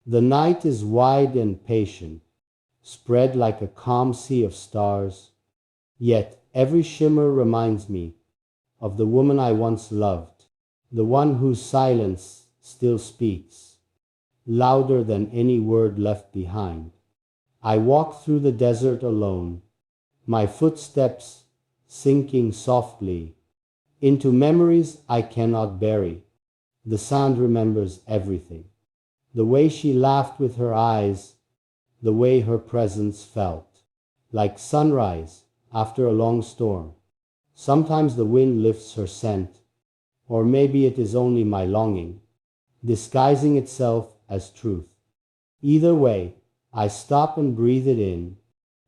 The night is wide and patient, spread like a calm sea of stars, yet every shimmer reminds me of the woman I once loved, the one whose silence still speaks, louder than any word left behind. I walk through the desert alone, my footsteps sinking softly into memories I cannot bury. The sand remembers everything. The way she laughed with her eyes, the way her presence felt, like sunrise after a long storm. Sometimes the wind lifts her scent, or maybe it is only my longing, disguising itself as truth. Either way, I stop and breathe it in,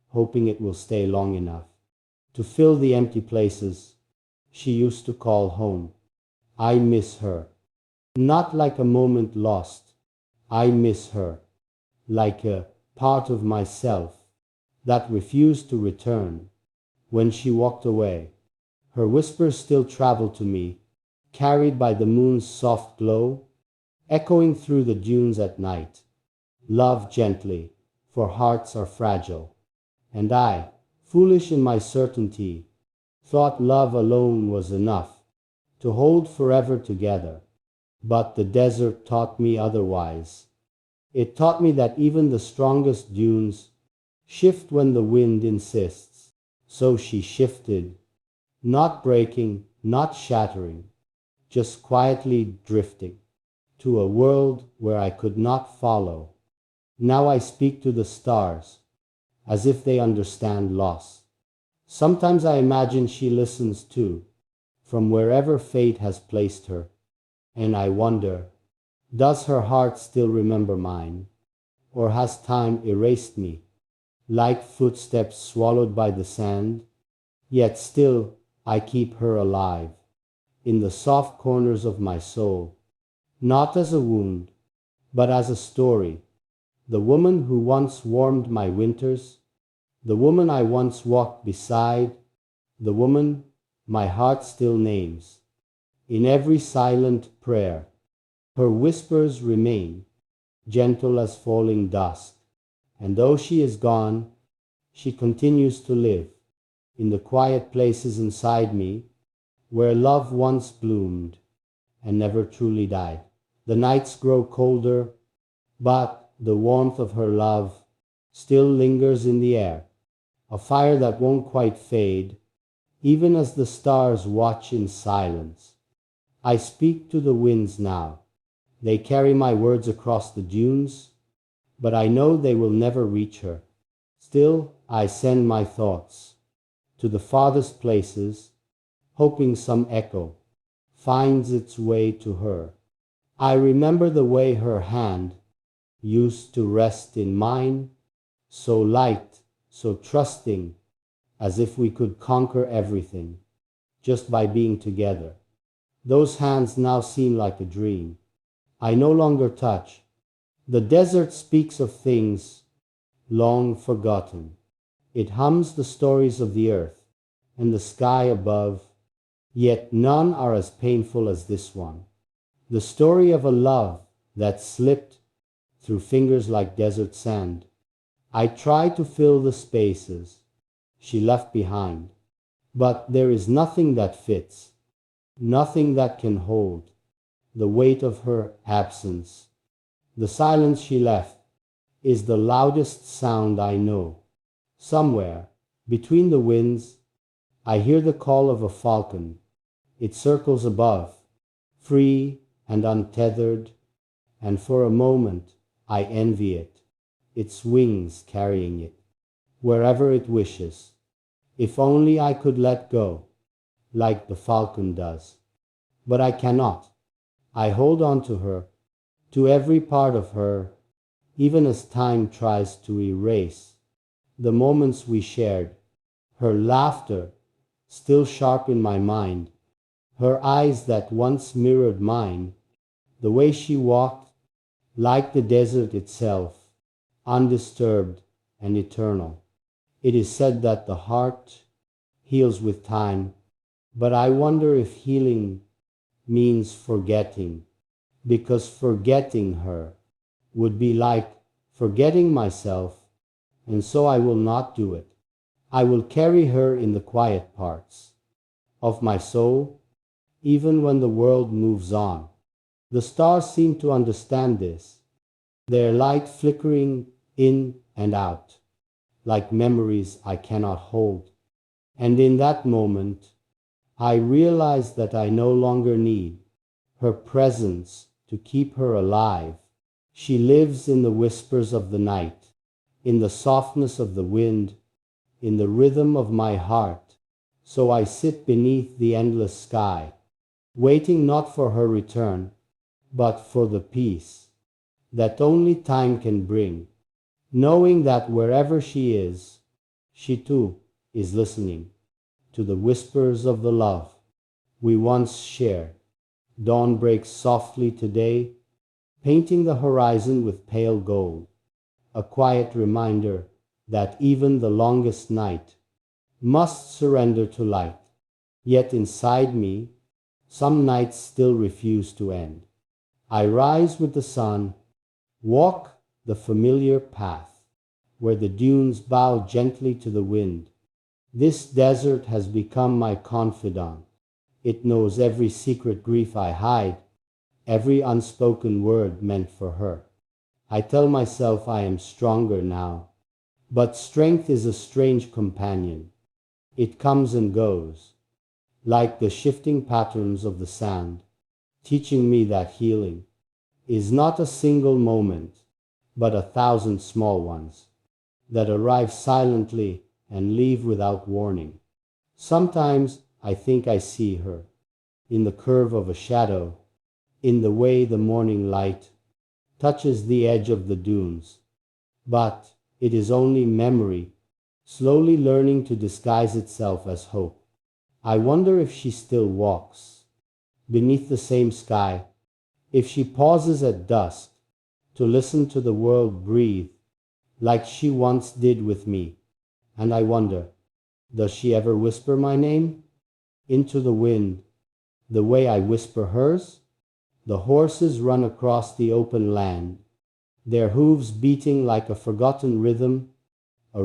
hoping it will stay long enough to fill the empty places she used to call home. I miss her, not like a moment lost. I miss her, like a part of myself that refused to return. When she walked away, her whispers still travel to me, carried by the moon's soft glow, echoing through the dunes at night. Love gently, for hearts are fragile. And I, foolish in my certainty, thought love alone was enough to hold forever together. But the desert taught me otherwise. It taught me that even the strongest dunes shift when the wind insists. So she shifted, not breaking, not shattering, just quietly drifting to a world where I could not follow. Now I speak to the stars, as if they understand loss. Sometimes I imagine she listens too, from wherever fate has placed her. And I wonder, does her heart still remember mine? Or has time erased me, like footsteps swallowed by the sand? Yet still I keep her alive, in the soft corners of my soul, not as a wound, but as a story. The woman who once warmed my winters, the woman I once walked beside, the woman my heart still names. In every silent prayer, her whispers remain, gentle as falling dust. And though she is gone, she continues to live in the quiet places inside me, where love once bloomed and never truly died. The nights grow colder, but the warmth of her love still lingers in the air, a fire that won't quite fade, even as the stars watch in silence. I speak to the winds now. They carry my words across the dunes, but I know they will never reach her. Still, I send my thoughts to the farthest places, hoping some echo finds its way to her. I remember the way her hand used to rest in mine, so light, so trusting, as if we could conquer everything just by being together. Those hands now seem like a dream I no longer touch. The desert speaks of things long forgotten. It hums the stories of the earth and the sky above, yet none are as painful as this one. The story of a love that slipped through fingers like desert sand. I try to fill the spaces she left behind, but there is nothing that fits, nothing that can hold the weight of her absence. The silence she left is the loudest sound I know. Somewhere between the winds, I hear the call of a falcon. It circles above, free and untethered, and for a moment I envy it, its wings carrying it wherever it wishes. If only I could let go, like the falcon does. But I cannot. I hold on to her, to every part of her, even as time tries to erase the moments we shared. Her laughter, still sharp in my mind, her eyes that once mirrored mine, the way she walked, like the desert itself, undisturbed and eternal. It is said that the heart heals with time, but I wonder if healing means forgetting, because forgetting her would be like forgetting myself, and so I will not do it. I will carry her in the quiet parts of my soul, even when the world moves on. The stars seem to understand this, their light flickering in and out, like memories I cannot hold. And in that moment, I realize that I no longer need her presence to keep her alive. She lives in the whispers of the night, in the softness of the wind, in the rhythm of my heart. So I sit beneath the endless sky, waiting not for her return, but for the peace that only time can bring, knowing that wherever she is, she too is listening to the whispers of the love we once shared. Dawn breaks softly today, painting the horizon with pale gold, a quiet reminder that even the longest night must surrender to light. Yet inside me, some nights still refuse to end. I rise with the sun, walk the familiar path, where the dunes bow gently to the wind. This desert has become my confidant. It knows every secret grief I hide, every unspoken word meant for her. I tell myself I am stronger now, but strength is a strange companion. It comes and goes, like the shifting patterns of the sand, teaching me that healing is not a single moment, but 1,000 small ones that arrive silently and leave without warning. Sometimes I think I see her in the curve of a shadow, in the way the morning light touches the edge of the dunes. But it is only memory, slowly learning to disguise itself as hope. I wonder if she still walks beneath the same sky, if she pauses at dusk to listen to the world breathe like she once did with me. And I wonder, does she ever whisper my name into the wind the way I whisper hers? The horses run across the open land, their hooves beating like a forgotten rhythm, a